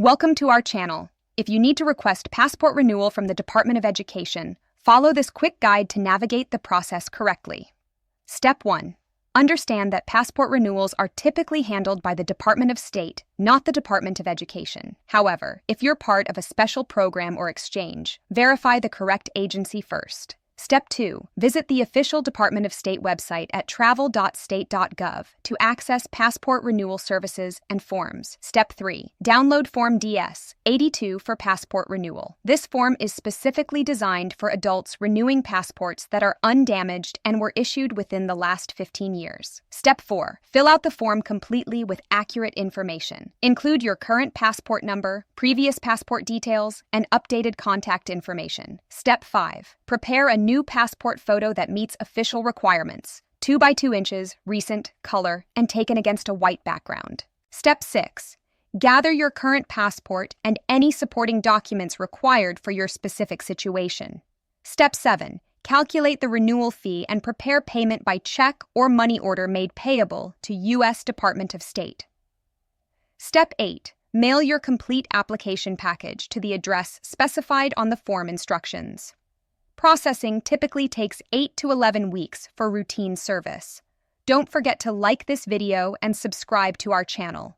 Welcome to our channel. If you need to request passport renewal from the Department of Education, follow this quick guide to navigate the process correctly. Step 1. Understand that passport renewals are typically handled by the Department of State, not the Department of Education. However, if you're part of a special program or exchange, verify the correct agency first. Step 2. Visit the official Department of State website at travel.state.gov to access passport renewal services and forms. Step 3. Download Form DS-82 for passport renewal. This form is specifically designed for adults renewing passports that are undamaged and were issued within the last 15 years. Step 4. Fill out the form completely with accurate information. Include your current passport number, previous passport details, and updated contact information. Step 5. Prepare a new passport photo that meets official requirements, 2 by 2 inches, recent, color, and taken against a white background. Step 6. Gather your current passport and any supporting documents required for your specific situation. Step 7. Calculate the renewal fee and prepare payment by check or money order made payable to U.S. Department of State. Step 8. Mail your complete application package to the address specified on the form instructions. Processing typically takes 8 to 11 weeks for routine service. Don't forget to like this video and subscribe to our channel.